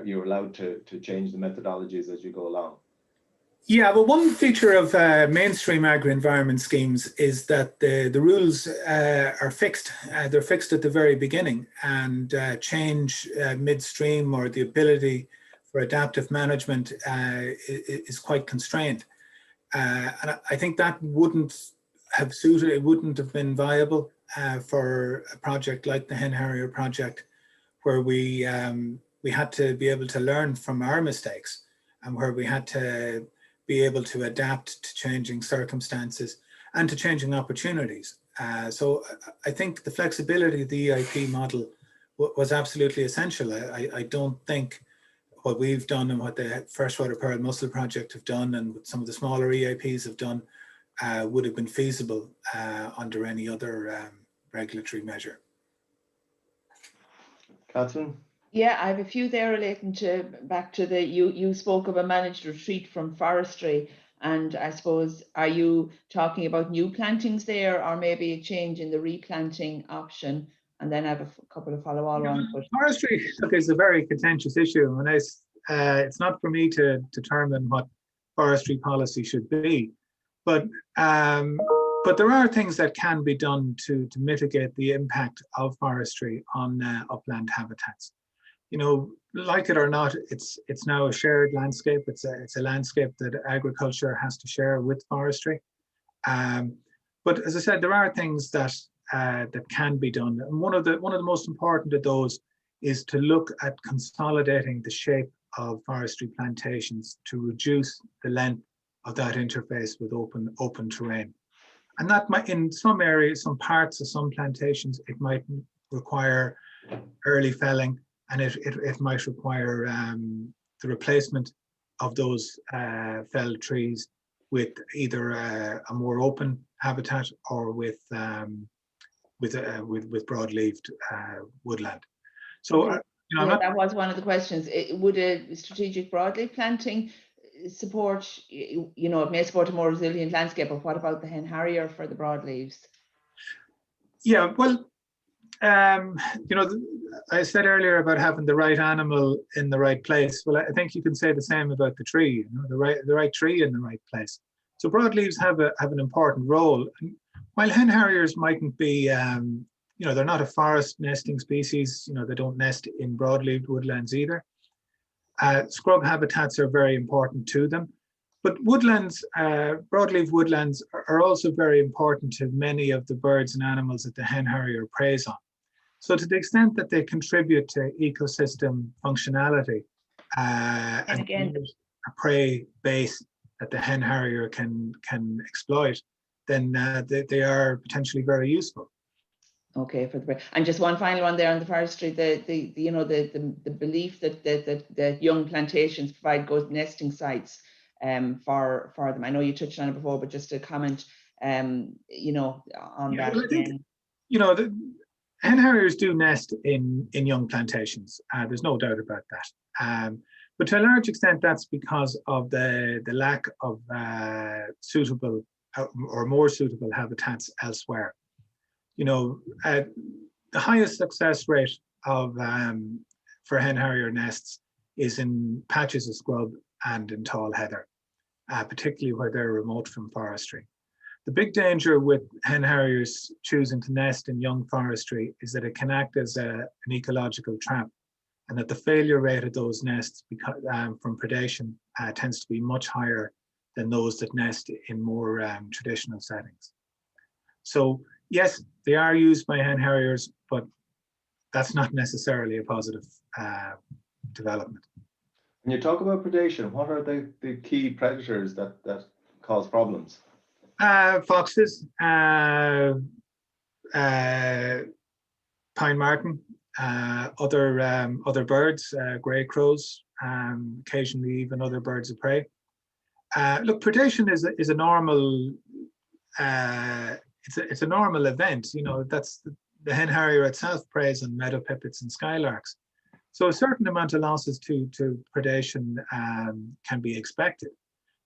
you're allowed to change the methodologies as you go along? Yeah, well, one feature of mainstream agri-environment schemes is that the rules are fixed. They're fixed at the very beginning, and change midstream or the ability for adaptive management is quite constrained. And I think that wouldn't have suited, it wouldn't have been viable for a project like the Hen Harrier project, where we had to be able to learn from our mistakes, and where we had to be able to adapt to changing circumstances and to changing opportunities. So I think the flexibility of the EIP model was absolutely essential. I don't think what we've done and what the Freshwater Pearl Mussel Project have done and what some of the smaller EAPs have done would have been feasible under any other regulatory measure. Catherine? Yeah, I have a few there relating to back to the you spoke of a managed retreat from forestry, and I suppose, are you talking about new plantings there, or maybe a change in the replanting option? And then I have a couple of follow-on ones. But Forestry, look, is a very contentious issue, and it's not for me to determine what forestry policy should be, but there are things that can be done to mitigate the impact of forestry on upland habitats. You know, like it or not, it's now a shared landscape. It's a landscape that agriculture has to share with forestry. But as I said, there are things that can be done, and one of the most important of those is to look at consolidating the shape of forestry plantations to reduce the length of that interface with open terrain. And that might, in some areas, some parts of some plantations, it might require early felling, and it might require the replacement of those felled trees with either a more open habitat or with broad-leaved woodland. So that was one of the questions. Would a strategic broadleaf planting support? You know, it may support a more resilient landscape, but what about the Hen Harrier for the broadleaves? Yeah, well, you know, I said earlier about having the right animal in the right place. Well, I think you can say the same about the tree. You know, the right tree in the right place. So broadleaves have an important role. And while Hen Harriers mightn't be, you know, they're not a forest nesting species. You know, they don't nest in broadleaf woodlands either. Scrub habitats are very important to them. But woodlands, broadleaf woodlands are also very important to many of the birds and animals that the Hen Harrier preys on. So to the extent that they contribute to ecosystem functionality and again, a prey base that the Hen Harrier can exploit, then they are potentially very useful. Okay, and just one final one there on the forestry, the belief that young plantations provide good nesting sites for them. I know you touched on it before, but just to comment, you know, on that again. You know, the Hen Harriers do nest in young plantations. There's no doubt about that. But to a large extent, that's because of the lack of suitable or more suitable habitats elsewhere. You know, the highest success rate of for Hen Harrier nests is in patches of scrub and in tall heather, particularly where they're remote from forestry. The big danger with Hen Harriers choosing to nest in young forestry is that it can act as an ecological trap, and that the failure rate of those nests from predation tends to be much higher than those that nest in more traditional settings. So yes, they are used by Hen Harriers, but that's not necessarily a positive development. When you talk about predation, what are the key predators that cause problems? Foxes, pine marten, other birds, grey crows, occasionally even other birds of prey. Look, predation is a normal. It's a normal event. You know, that's the Hen Harrier itself preys on meadow pipits and skylarks. So a certain amount of losses to predation can be expected.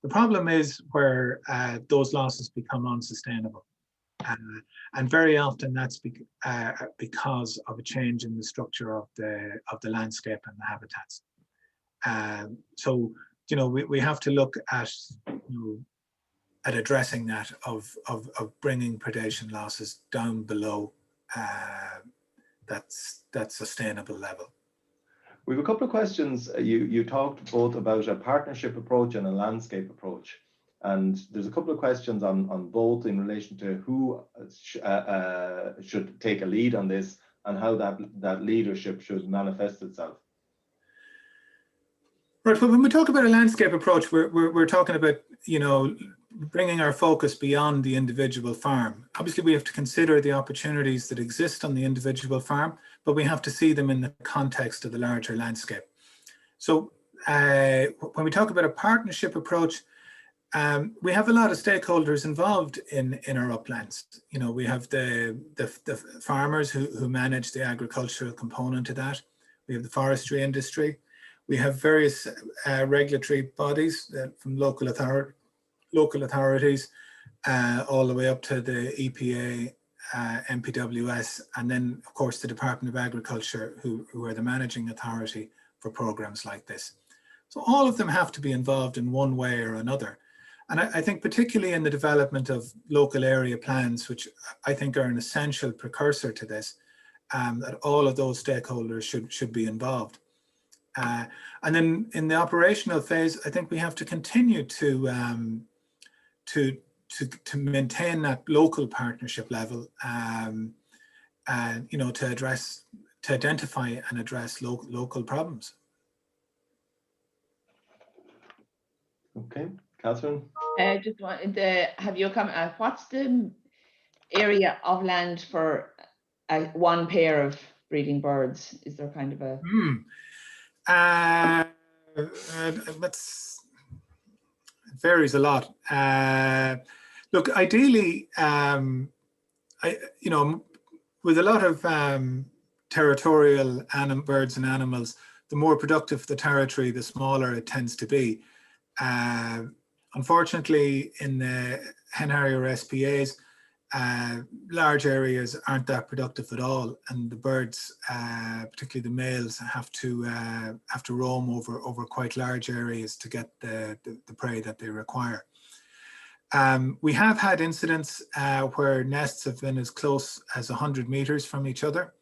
The problem is where those losses become unsustainable. And very often that's because of a change in the structure of the landscape and the habitats. So, you know, we have to look at, at addressing that of bringing predation losses down below that sustainable level. We have a couple of questions. You talked both about a partnership approach and a landscape approach. And there's a couple of questions on both in relation to who should take a lead on this and how that leadership should manifest itself. Right, but when we talk about a landscape approach, we're talking about, you know, bringing our focus beyond the individual farm. Obviously, we have to consider the opportunities that exist on the individual farm, but we have to see them in the context of the larger landscape. So when we talk about a partnership approach, we have a lot of stakeholders involved in our uplands. You know, we have the farmers who manage the agricultural component of that. We have the forestry industry. We have various regulatory bodies from local authorities all the way up to the EPA, MPWS, and then of course the Department of Agriculture, who are the managing authority for programs like this. So all of them have to be involved in one way or another. And I think particularly in the development of local area plans, which I think are an essential precursor to this, that all of those stakeholders should be involved. And then in the operational phase, I think we have to continue to maintain that local partnership level, and you know, to identify and address local problems. Okay, Catherine. Just wanted to have you come. What's the area of land for one pair of breeding birds? Is there kind of a? It varies a lot. Look, ideally, you know, with a lot of territorial birds and animals, the more productive the territory, the smaller it tends to be. Unfortunately, in the Hen Harrier SPAs, large areas aren't that productive at all, and the birds, particularly the males, have to roam over quite large areas to get the prey that they require. We have had incidents where nests have been as close as 100 meters from each other.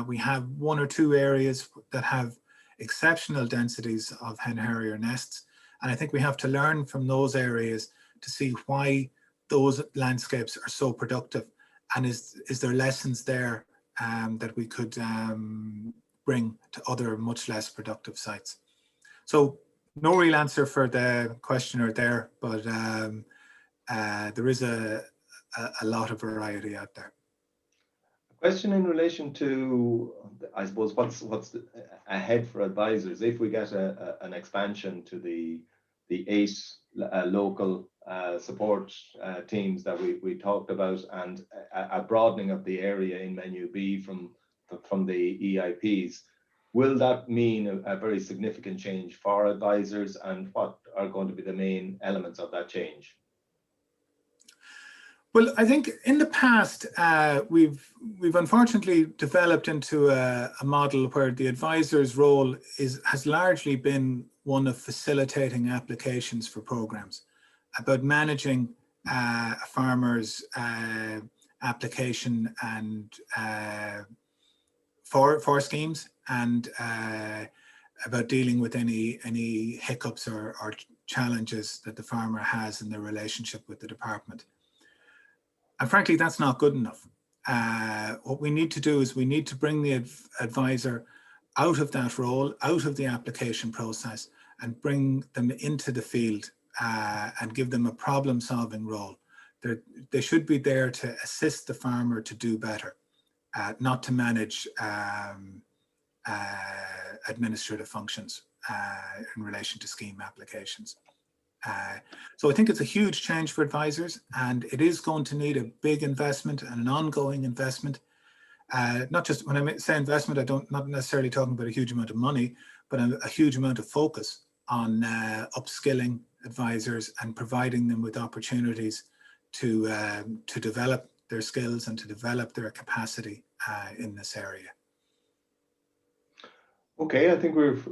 We have one or two areas that have exceptional densities of Hen Harrier nests, and I think we have to learn from those areas to see why those landscapes are so productive, and is there lessons there that we could bring to other much less productive sites. So no real answer for the questioner there, but there is a lot of variety out there. A question in relation to, I suppose, what's ahead for advisors if we get an expansion to the 8 local support teams that we talked about, and a broadening of the area in menu B from the EIPs. Will that mean a very significant change for advisors, and what are going to be the main elements of that change? Well, I think in the past, we've unfortunately developed into a model where the advisor's role has largely been one of facilitating applications for programs, about managing a farmer's application and for schemes, and about dealing with any hiccups or challenges that the farmer has in their relationship with the department. And frankly, that's not good enough. What we need to do is we need to bring the advisor out of that role, out of the application process, and bring them into the field and give them a problem-solving role. They should be there to assist the farmer to do better, not to manage administrative functions in relation to scheme applications. So I think it's a huge change for advisors, and it is going to need a big investment and an ongoing investment. Not just when I say investment, not necessarily talking about a huge amount of money, but a huge amount of focus on upskilling advisors and providing them with opportunities to develop their skills and to develop their capacity in this area. Okay, I think we've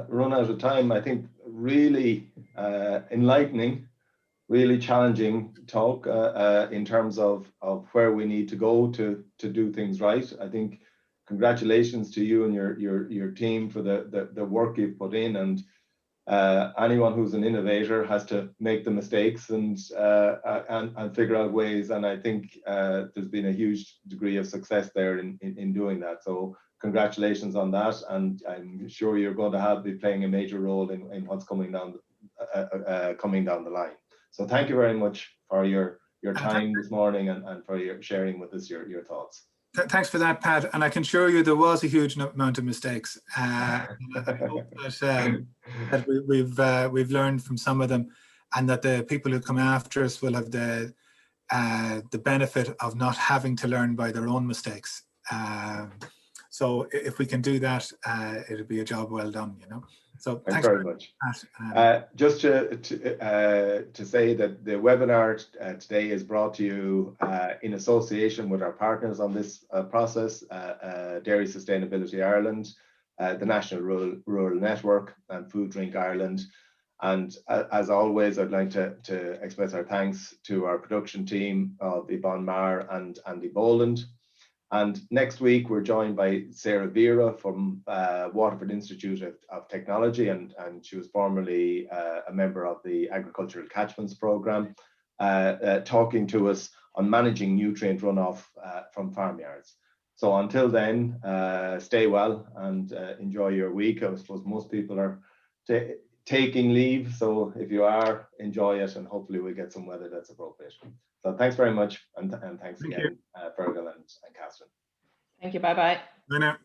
run out of time. I think really enlightening, really challenging talk in terms of where we need to go to do things right. I think congratulations to you and your team for the work you've put in, and anyone who's an innovator has to make the mistakes and figure out ways. And I think there's been a huge degree of success there in doing that. So congratulations on that. And I'm sure you're going to be playing a major role in what's coming down the line. So thank you very much for your time this morning and for your sharing with us your thoughts. Thanks for that, Pat. And I can assure you there was a huge amount of mistakes. I hope that we've learned from some of them, and that the people who come after us will have the benefit of not having to learn by their own mistakes. So if we can do that, it'll be a job well done, you know. So thanks very much. Just to say that the webinar today is brought to you in association with our partners on this process, Dairy Sustainability Ireland, the National Rural Network, and Food Drink Ireland. And as always, I'd like to express our thanks to our production team of Yvonne Marr and Andy Boland. And next week, we're joined by Sarah Vera from Waterford Institute of Technology, and she was formerly a member of the Agricultural Catchments Programme, talking to us on managing nutrient runoff from farmyards. So until then, stay well and enjoy your week. I suppose most people are taking leave, so if you are, enjoy it, and hopefully we'll get some weather that's appropriate. So thanks very much, and thanks again, Fergal and Catherine. Thank you. Bye-bye. Bye now.